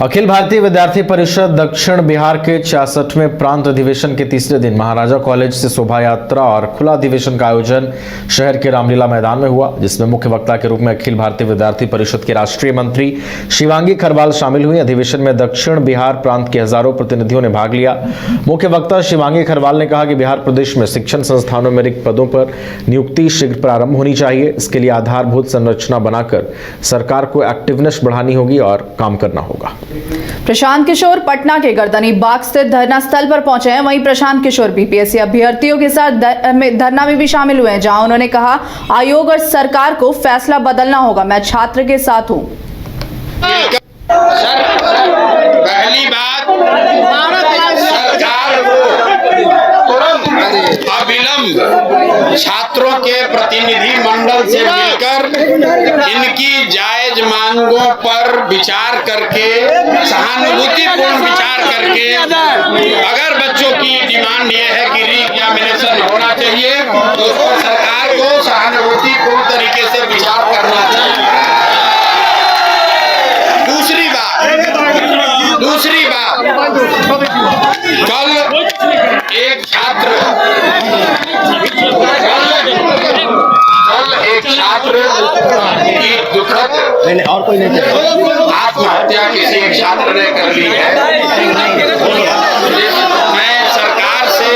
अखिल भारतीय विद्यार्थी परिषद दक्षिण बिहार के 66वें प्रांत अधिवेशन के तीसरे दिन महाराजा कॉलेज से शोभा यात्रा और खुला अधिवेशन का आयोजन शहर के रामलीला मैदान में हुआ, जिसमें मुख्य वक्ता के रूप में अखिल भारतीय विद्यार्थी परिषद के राष्ट्रीय मंत्री शिवांगी खरवाल शामिल हुई। अधिवेशन में दक्षिण बिहार प्रांत के हजारों प्रतिनिधियों ने भाग लिया। मुख्य वक्ता शिवांगी खरवाल ने कहा कि बिहार प्रदेश में शिक्षण संस्थानों में रिक्त पदों पर नियुक्ति शीघ्र प्रारंभ होनी चाहिए। इसके लिए आधारभूत संरचना बनाकर सरकार को एक्टिवनेस बढ़ानी होगी और काम करना होगा। प्रशांत किशोर पटना के गर्दनी बाग स्थित धरना स्थल पर पहुंचे हैं। वहीं प्रशांत किशोर बीपीएससी अभ्यर्थियों के साथ धरना में भी शामिल हुए हैं, जहां उन्होंने कहा आयोग और सरकार को फैसला बदलना होगा। मैं छात्र के साथ हूं। पहली बात, सरकार को तुरंत अविलंब छात्रों के प्रतिनिधि मंडल से मिलकर इनकी जायज मांगों पर विचार करके, सहानुभूतिपूर्ण विचार करके, अगर बच्चों की डिमांड ये है कि री एग्जामिनेशन होना चाहिए तो उस पर सरकार को सहानुभूतिपूर्ण तरीके से विचार करना चाहिए। दूसरी बात, कल एक छात्र की दुखद आत्महत्या किसी एक छात्र ने कर ली है। मैं सरकार से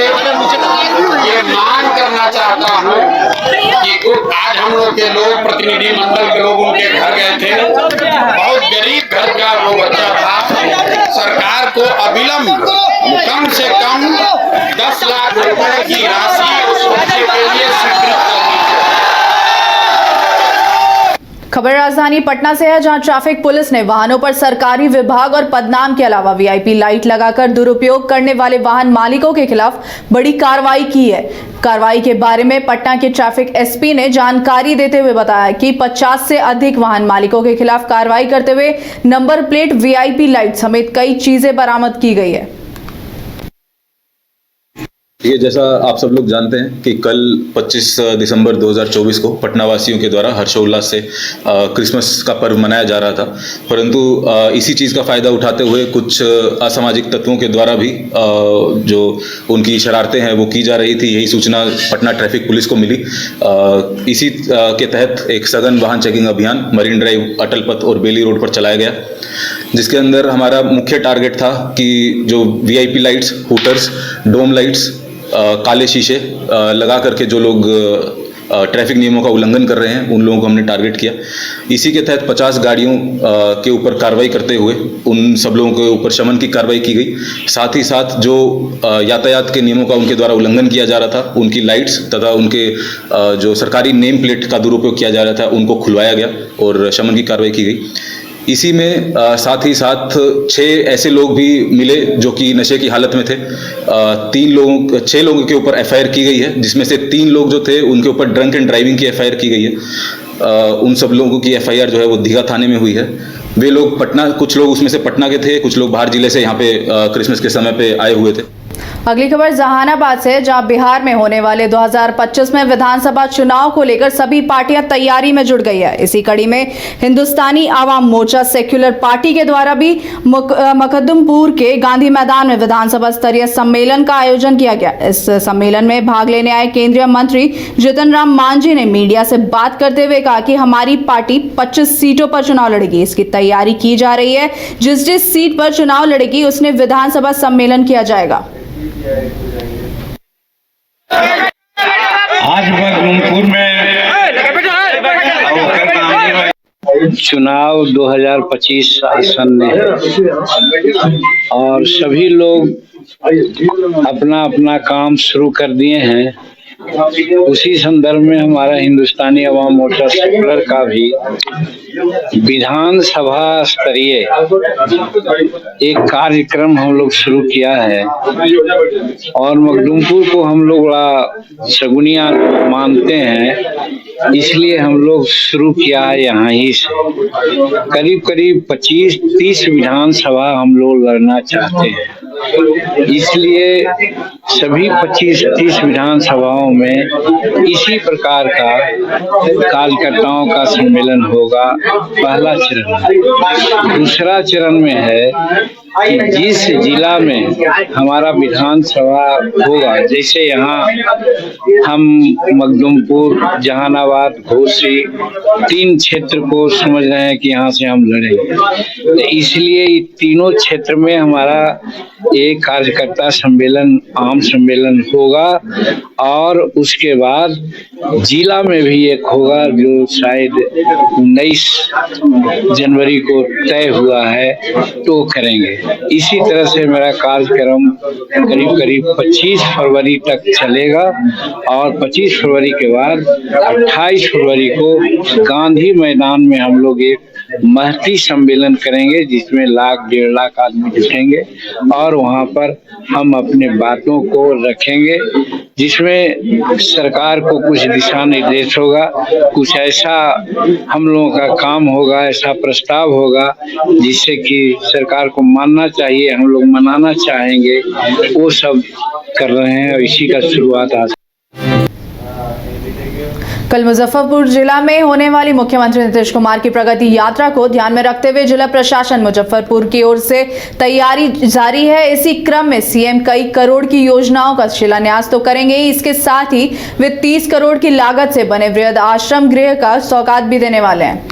ये मांग करना चाहता हूँ कि आज हम लोग के लोग, प्रतिनिधि मंडल के लोग उनके घर गए थे। बहुत गरीब घर का वो बच्चा था। सरकार को अविलंब कम से कम 10 लाख रुपए की राशि उस बच्चे के लिए स्वीकृत करनी चाहिए। खबर राजधानी पटना से है, जहां ट्रैफिक पुलिस ने वाहनों पर सरकारी विभाग और पदनाम के अलावा वीआईपी लाइट लगाकर दुरुपयोग करने वाले वाहन मालिकों के खिलाफ बड़ी कार्रवाई की है। कार्रवाई के बारे में पटना के ट्रैफिक एसपी ने जानकारी देते हुए बताया कि 50 से अधिक वाहन मालिकों के खिलाफ कार्रवाई करते हुए नंबर प्लेट, वीआईपी लाइट समेत कई चीजें बरामद की गई है। ये जैसा आप सब लोग जानते हैं कि कल 25 दिसंबर 2024 को पटना वासियों के द्वारा हर्षोल्लास से क्रिसमस का पर्व मनाया जा रहा था, परंतु इसी चीज़ का फ़ायदा उठाते हुए कुछ असामाजिक तत्वों के द्वारा भी जो उनकी शरारतें हैं वो की जा रही थी। यही सूचना पटना ट्रैफिक पुलिस को मिली। इसी के तहत एक सघन वाहन चेकिंग अभियान मरीन ड्राइव, अटल पथ और बेली रोड पर चलाया गया, जिसके अंदर हमारा मुख्य टारगेट था कि जो वीआईपी लाइट्स, हूटर्स, डोम लाइट्स, काले शीशे लगा करके जो लोग ट्रैफिक नियमों का उल्लंघन कर रहे हैं उन लोगों को हमने टारगेट किया। इसी के तहत 50 गाड़ियों के ऊपर कार्रवाई करते हुए उन सब लोगों के ऊपर शमन की कार्रवाई की गई। साथ ही साथ जो यातायात के नियमों का उनके द्वारा उल्लंघन किया जा रहा था, उनकी लाइट्स तथा उनके जो सरकारी नेम प्लेट का दुरुपयोग किया जा रहा था, उनको खुलवाया गया और शमन की कार्रवाई की गई। इसी में साथ ही साथ 6 ऐसे लोग भी मिले जो कि नशे की हालत में थे। 6 लोगों के ऊपर एफआईआर की गई है, जिसमें से 3 लोग जो थे उनके ऊपर ड्रंक एंड ड्राइविंग की एफआईआर की गई है। उन सब लोगों की एफआईआर जो है वो दीघा थाने में हुई है। वे लोग पटना, कुछ लोग उसमें से पटना के थे, कुछ लोग बाहर जिले से यहाँ पे क्रिसमस के समय पे आए हुए थे। अगली खबर जहानाबाद से, जहां बिहार में होने वाले 2025 में विधानसभा चुनाव को लेकर सभी पार्टियां तैयारी में जुट गई है। इसी कड़ी में हिंदुस्तानी आवाम मोर्चा सेक्युलर पार्टी के द्वारा भी मखदुमपुर के गांधी मैदान में विधानसभा स्तरीय सम्मेलन का आयोजन किया गया। इस सम्मेलन में भाग लेने आए केंद्रीय मंत्री जीतन राम मांझी ने मीडिया से बात करते हुए कहा कि हमारी पार्टी 25 सीटों पर चुनाव लड़ेगी। इसकी तैयारी की जा रही है। जिस सीट पर चुनाव लड़ेगी उसने विधानसभा सम्मेलन किया जाएगा। आज मखदुमपुर में चुनाव 2025 आसन्न है और सभी लोग अपना अपना काम शुरू कर दिए हैं। उसी संदर्भ में हमारा हिंदुस्तानी अवाम मोर्चा सेक्युलर का भी विधानसभा स्तरीय एक कार्यक्रम हम लोग शुरू किया है और मखदुमपुर को हम लोग शगुनिया मानते हैं, इसलिए हम लोग शुरू किया है यहाँ ही से। करीब 25-30 विधानसभा हम लोग लड़ना चाहते हैं। इसलिए सभी 25-30 विधानसभाओं में इसी प्रकार का कार्यकर्ताओं का सम्मेलन होगा। पहला चरण। दूसरा चरण में है कि जिस जिला में हमारा विधानसभा होगा, जैसे यहाँ हम मखदुमपुर, जहानाबाद, घोसी 3 क्षेत्र को समझ रहे हैं कि यहाँ से हम लड़ेंगे, तो इसलिए ये तीनों क्षेत्र में हमारा एक कार्यकर्ता सम्मेलन, आम सम्मेलन होगा। और उसके बाद जिला में भी एक होगा जो शायद 19 जनवरी को तय हुआ है, तो करेंगे। इसी तरह से मेरा कार्यक्रम करीब 25 फरवरी तक चलेगा और 25 फरवरी के बाद 28 फरवरी को गांधी मैदान में हम लोग एक महती सम्मेलन करेंगे, जिसमें 1-1.5 लाख आदमी जुटेंगे और वहां पर हम अपने बातों को रखेंगे, जिसमें सरकार को कुछ दिशा निर्देश होगा, कुछ ऐसा हम लोगों का काम होगा, ऐसा प्रस्ताव होगा जिससे कि सरकार को मानना चाहिए, हम लोग मनाना चाहेंगे, वो सब कर रहे हैं और इसी का शुरुआत आज। कल मुजफ्फरपुर जिला में होने वाली मुख्यमंत्री नीतीश कुमार की प्रगति यात्रा को ध्यान में रखते हुए जिला प्रशासन मुजफ्फरपुर की ओर से तैयारी जारी है। इसी क्रम में सीएम कई करोड़ की योजनाओं का शिलान्यास तो करेंगे ही, इसके साथ ही वे 30 करोड़ की लागत से बने वृहद आश्रम गृह का सौगात भी देने वाले हैं।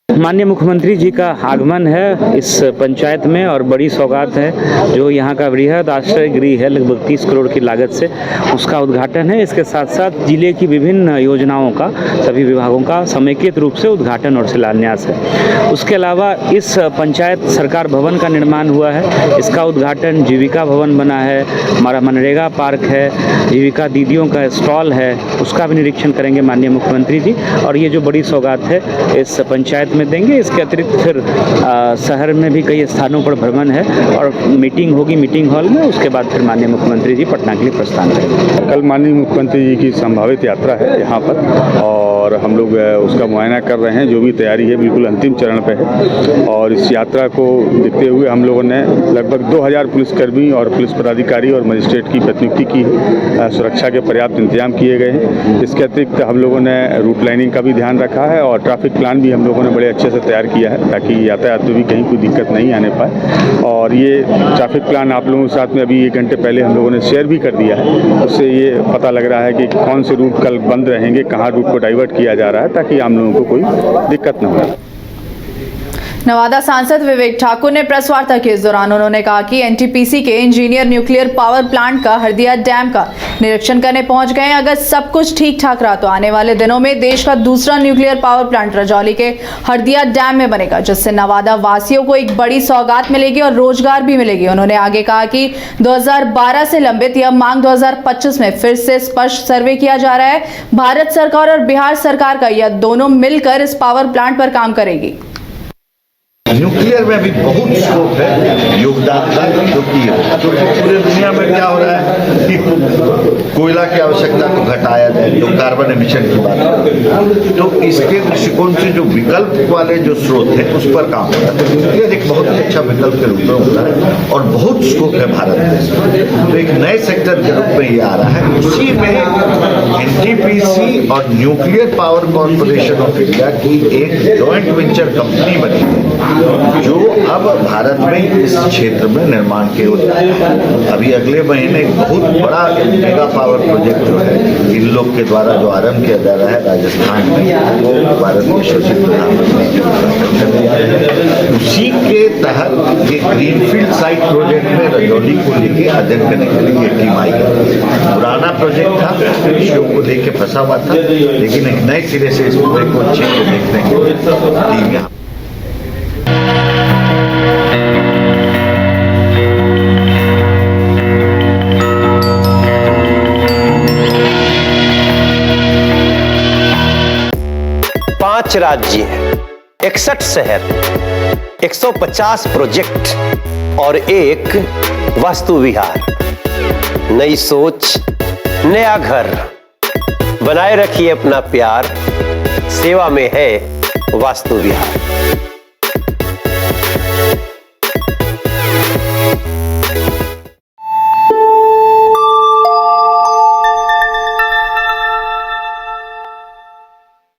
माननीय मुख्यमंत्री जी का आगमन है इस पंचायत में और बड़ी सौगात है जो यहाँ का वृहद आश्रय गृह है, लगभग 30 करोड़ की लागत से उसका उद्घाटन है। इसके साथ साथ जिले की विभिन्न योजनाओं का, सभी विभागों का समेकित रूप से उद्घाटन और शिलान्यास है। उसके अलावा इस पंचायत सरकार भवन का निर्माण हुआ है, इसका उद्घाटन, जीविका भवन बना है, हमारा मनरेगा पार्क है, जीविका दीदियों का स्टॉल है, उसका भी निरीक्षण करेंगे माननीय मुख्यमंत्री जी। और ये जो बड़ी सौगात है इस पंचायत में देंगे। इसके अतिरिक्त फिर शहर में भी कई स्थानों पर भ्रमण है और मीटिंग होगी मीटिंग हॉल में। उसके बाद फिर माननीय मुख्यमंत्री जी पटना के लिए प्रस्थान करेंगे। कल माननीय मुख्यमंत्री जी की संभावित यात्रा है यहाँ पर और हम लोग उसका मुआयना कर रहे हैं। जो भी तैयारी है बिल्कुल अंतिम चरण पे है और इस यात्रा को देखते हुए हम लोगों ने लगभग 2000 पुलिसकर्मी और पुलिस पदाधिकारी और मजिस्ट्रेट की प्रतिनियुक्ति की है। सुरक्षा के पर्याप्त इंतजाम किए गए हैं। इसके अतिरिक्त हम लोगों ने रूट लाइनिंग का भी ध्यान रखा है और ट्रैफिक प्लान भी हम लोगों ने बड़े अच्छे से तैयार किया है ताकि यातायात में भी कहीं कोई दिक्कत नहीं आने पाए। और ये ट्रैफिक प्लान आप लोगों के साथ में अभी 1 घंटे पहले हम लोगों ने शेयर भी कर दिया है। उससे ये पता लग रहा है कि कौन से रूट कल बंद रहेंगे, कहाँ रूट को डाइवर्ट किया जा रहा है ताकि आम लोगों को कोई दिक्कत न हो। नवादा सांसद विवेक ठाकुर ने प्रेस वार्ता की। इस दौरान उन्होंने कहा कि एनटीपीसी के इंजीनियर न्यूक्लियर पावर प्लांट का हरदिया डैम का निरीक्षण करने पहुंच गए हैं। अगर सब कुछ ठीक ठाक रहा तो आने वाले दिनों में देश का दूसरा न्यूक्लियर पावर प्लांट रजौली के हरदिया डैम में बनेगा, जिससे नवादा वासियों को एक बड़ी सौगात मिलेगी और रोजगार भी मिलेगी। उन्होंने आगे कहा कि 2012 से लंबित यह मांग 2025 में फिर से स्पष्ट सर्वे किया जा रहा है। भारत सरकार और बिहार सरकार का यह दोनों मिलकर इस पावर प्लांट पर काम करेगी। न्यूक्लियर में भी बहुत स्कोप है योगदान का, क्योंकि पूरे दुनिया में क्या हो रहा है कि कोयला की आवश्यकता को घटाया जाए तो कार्बन एमिशन की बात है, तो इसके दृष्टिकोण से जो विकल्प वाले जो स्रोत है उस पर काम हो रहा है। न्यूक्लियर एक बहुत ही अच्छा विकल्प के रूप में होता है और बहुत स्कोप है भारत देश में, तो एक नए सेक्टर के रूप में ये आ रहा है। उसी में एनटीपीसी और nuclear power corporation of India की एक जॉइंट वेंचर कंपनी बनी है जो अब भारत में इस क्षेत्र में निर्माण के अभी अगले महीने एक बहुत बड़ा मेगा पावर प्रोजेक्ट जो है इन लोग के द्वारा जो आरंभ किया जा रहा है राजस्थान में, वो भारत के शोषित प्रधानमंत्री के द्वारा उसी के तहत ये ग्रीनफील्ड साइट प्रोजेक्ट में रजौली को लेके अध्ययन करने के लिए टीम आई है। पुराना प्रोजेक्ट था, विषयों को लेके फंसा हुआ था, लेकिन एक नए सिरे से इस प्रोजेक्ट को अच्छे से देखने के लिए टीम यहाँ 5 राज्य, 61 शहर, 150 प्रोजेक्ट और एक वास्तु विहार। नई सोच, नया घर। बनाए रखिए अपना प्यार, सेवा में है वास्तु विहार।